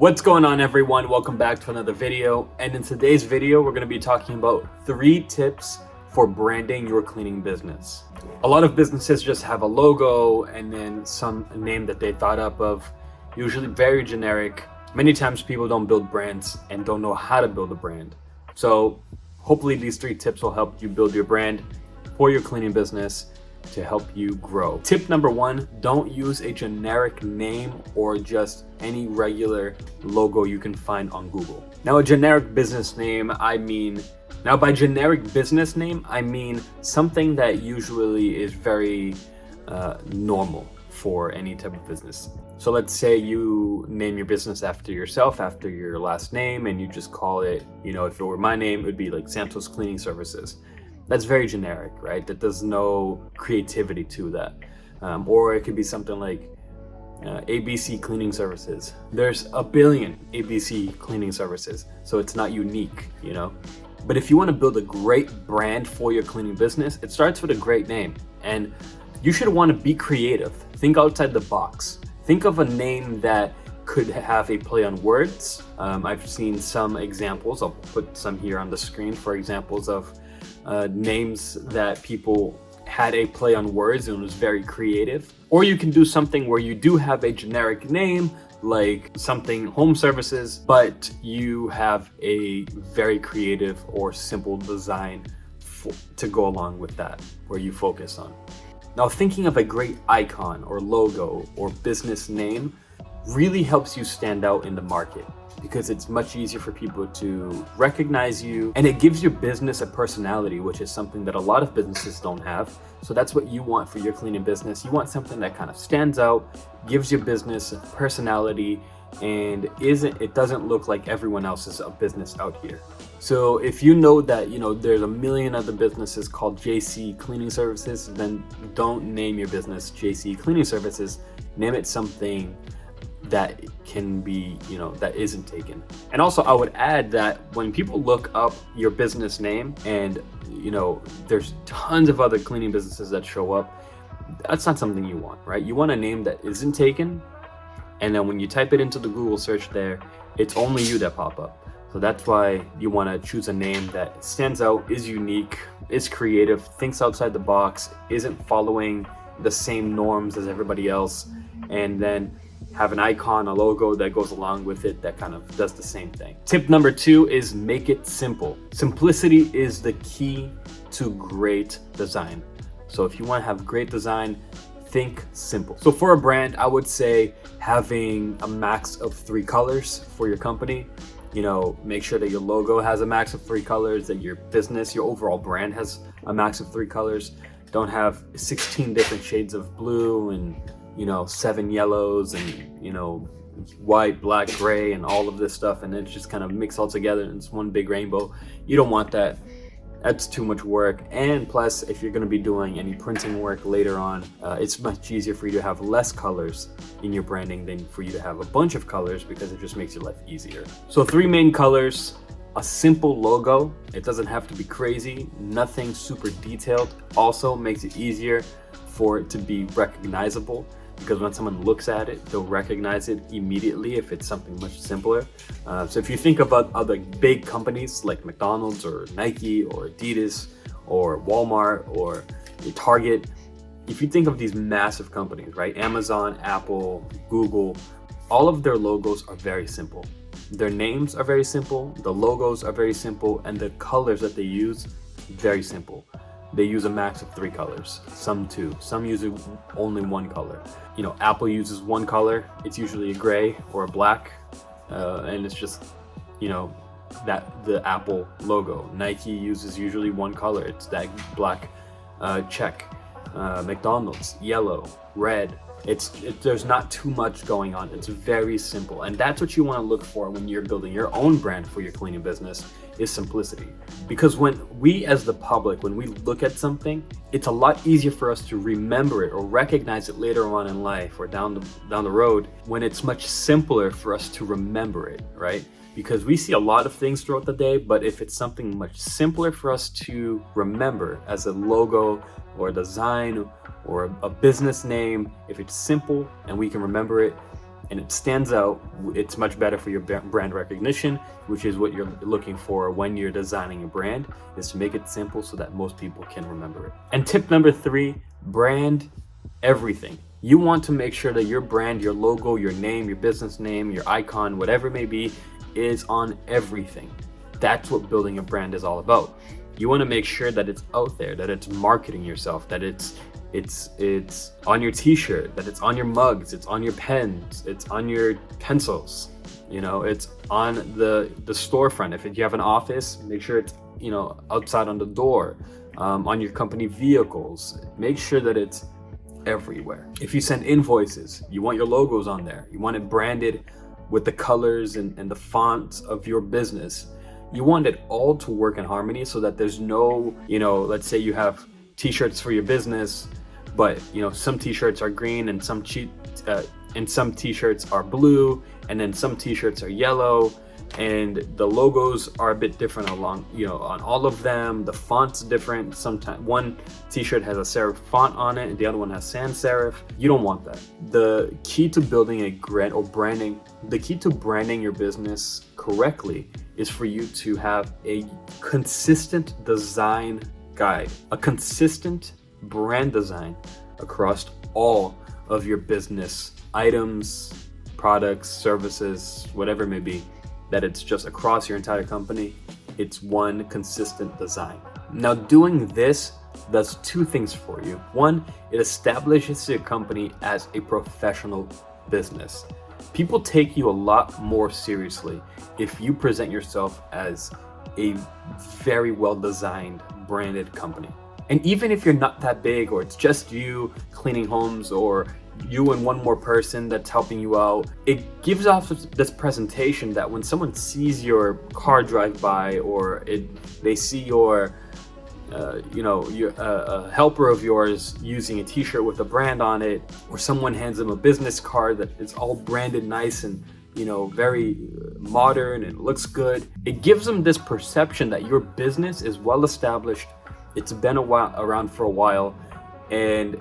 What's going on, everyone? Welcome back to another video. And in today's video, we're going to be talking about 3 tips for branding your cleaning business. A lot of businesses just have a logo and then some name that they thought up of, usually very generic. Many times people don't build brands and don't know how to build a brand. So hopefully these 3 tips will help you build your brand for your cleaning business to help you grow. Tip number 1, don't use a generic name or just any regular logo you can find on Google. Now, a generic business name, by generic business name, I mean something that usually is very normal for any type of business. So let's say you name your business after yourself, after your last name, and you just call it, if it were my name, it would be like Santos Cleaning Services. That's very generic, right? That there's no creativity to that. Or it could be something like ABC Cleaning Services. There's a billion ABC Cleaning Services, so it's not unique, But if you want to build a great brand for your cleaning business, it starts with a great name. And you should want to be creative. Think outside the box. Think of a name that could have a play on words. I've seen some examples. I'll put some here on the screen for examples of names that people had a play on words and was very creative. Or you can do something where you do have a generic name, like something home services, but you have a very creative or simple design to go along with that, where you focus on. Now, thinking of a great icon or logo or business name really helps you stand out in the market, because it's much easier for people to recognize you, and it gives your business a personality, which is something that a lot of businesses don't have. So that's what you want for your cleaning business. You want something that kind of stands out, gives your business a personality, and it doesn't look like everyone else's business out here. So if you know that there's a million other businesses called JC Cleaning Services, then don't name your business JC Cleaning Services. Name it something that can be, that isn't taken. And also, I would add that when people look up your business name and, there's tons of other cleaning businesses that show up, that's not something you want, right? You want a name that isn't taken. And then when you type it into the Google search there, it's only you that pop up. So that's why you want to choose a name that stands out, is unique, is creative, thinks outside the box, isn't following the same norms as everybody else, and then have an icon, a logo that goes along with it that kind of does the same thing. Tip number 2 is make it simple. Simplicity is the key to great design. So if you want to have great design, think simple. So for a brand, I would say having a max of 3 colors for your company. Make sure that your logo has a max of 3 colors, that your business, your overall brand has a max of 3 colors. Don't have 16 different shades of blue and 7 yellows and white, black, gray, and all of this stuff, and it's just kind of mixed all together and it's one big rainbow. You don't want that. That's too much work. And plus, if you're going to be doing any printing work later on, it's much easier for you to have less colors in your branding than for you to have a bunch of colors, because it just makes your life easier. So 3 main colors, a simple logo. It doesn't have to be crazy, nothing super detailed. Also makes it easier for it to be recognizable, because when someone looks at it, they'll recognize it immediately if it's something much simpler. So if you think about other big companies like McDonald's or Nike or Adidas or Walmart or Target, if you think of these massive companies, right? Amazon, Apple, Google, all of their logos are very simple. Their names are very simple, the logos are very simple, and the colors that they use, very simple. They use a max of 3 colors, some 2, some use only 1 color. Apple uses 1 color. It's usually a gray or a black, and it's just, that the Apple logo. Nike uses usually 1 color. It's that black check. McDonald's, yellow, red. There's not too much going on. It's very simple, and that's what you want to look for when you're building your own brand for your cleaning business, is simplicity. Because when we as the public, when we look at something, it's a lot easier for us to remember it or recognize it later on in life or down the road, when it's much simpler for us to remember it, right? Because we see a lot of things throughout the day, but if it's something much simpler for us to remember as a logo or a design or a business name, if it's simple and we can remember it, and it stands out, it's much better for your brand recognition, which is what you're looking for when you're designing a brand, is to make it simple so that most people can remember it. And tip number 3, brand everything. You want to make sure that your brand, your logo, your name, your business name, your icon, whatever it may be, is on everything. That's what building a brand is all about. You want to make sure that it's out there, that it's marketing yourself, that it's on your t-shirt, that it's on your mugs, it's on your pens, it's on your pencils, it's on the storefront. If you have an office, make sure it's outside on the door, on your company vehicles. Make sure that it's everywhere. If you send invoices, you want your logos on there. You want it branded with the colors and the fonts of your business. You want it all to work in harmony so that there's no, let's say you have t-shirts for your business, but some t-shirts are green and some t-shirts are blue, and then some t-shirts are yellow, and the logos are a bit different along, on all of them. The font's different. Sometimes one t-shirt has a serif font on it and the other one has sans serif. You don't want that. The key to building the key to branding your business correctly is for you to have a consistent design guide, a consistent brand design across all of your business items, products, services, whatever it may be, that it's just across your entire company. It's one consistent design. Now, doing this does 2 things for you. 1, it establishes your company as a professional business. People take you a lot more seriously if you present yourself as a very well-designed, branded company. And even if you're not that big, or it's just you cleaning homes, or you and one more person that's helping you out, it gives off this presentation that when someone sees your car drive by, or they see your helper of yours using a t-shirt with a brand on it, or someone hands them a business card that is all branded nice and very modern and looks good, it gives them this perception that your business is well established, it's been around for a while, and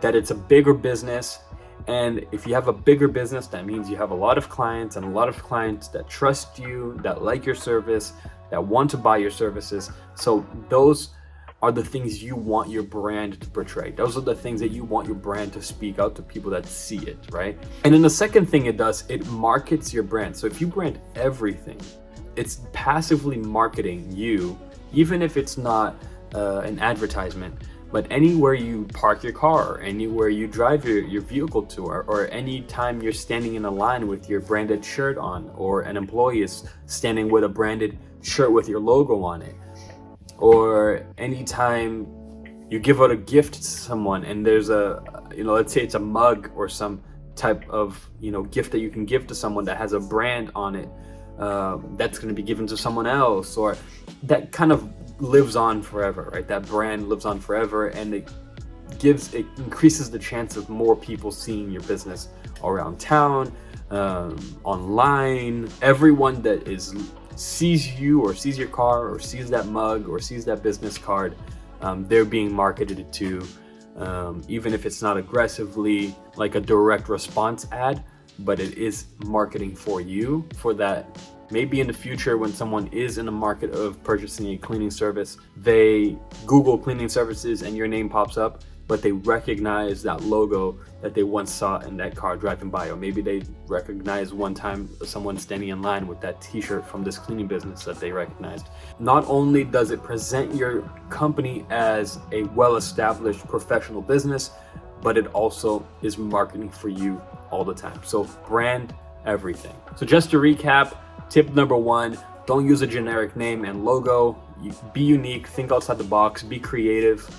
that it's a bigger business. And if you have a bigger business, that means you have a lot of clients, and a lot of clients that trust you, that like your service, that want to buy your services. So those are the things you want your brand to portray. Those are the things that you want your brand to speak out to people that see it, right? And then the second thing it does, it markets your brand. So if you brand everything, it's passively marketing you, even if it's not an advertisement, but anywhere you park your car, anywhere you drive your vehicle to, or any time you're standing in a line with your branded shirt on, or an employee is standing with a branded shirt with your logo on it, or anytime you give out a gift to someone and there's let's say it's a mug or some type of gift that you can give to someone that has a brand on it, that's going to be given to someone else, or that kind of lives on forever, right? That brand lives on forever, and it increases the chance of more people seeing your business around town, online. Everyone that sees you, or sees your car, or sees that mug, or sees that business card, they're being marketed to, even if it's not aggressively like a direct response ad, but it is marketing for you, for that. Maybe in the future, when someone is in the market of purchasing a cleaning service, they Google cleaning services and your name pops up, but they recognize that logo that they once saw in that car driving by. Or maybe they recognize one time someone standing in line with that t-shirt from this cleaning business that they recognized. Not only does it present your company as a well-established professional business, but it also is marketing for you all the time. So brand everything. So just to recap, tip number 1, don't use a generic name and logo. Be unique, think outside the box, be creative.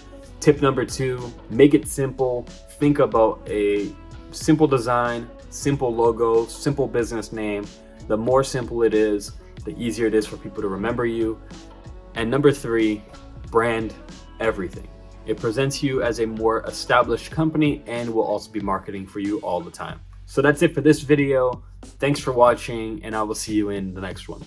Tip number 2, make it simple. Think about a simple design, simple logo, simple business name. The more simple it is, the easier it is for people to remember you. And number 3, brand everything. It presents you as a more established company and will also be marketing for you all the time. So that's it for this video. Thanks for watching, and I will see you in the next one.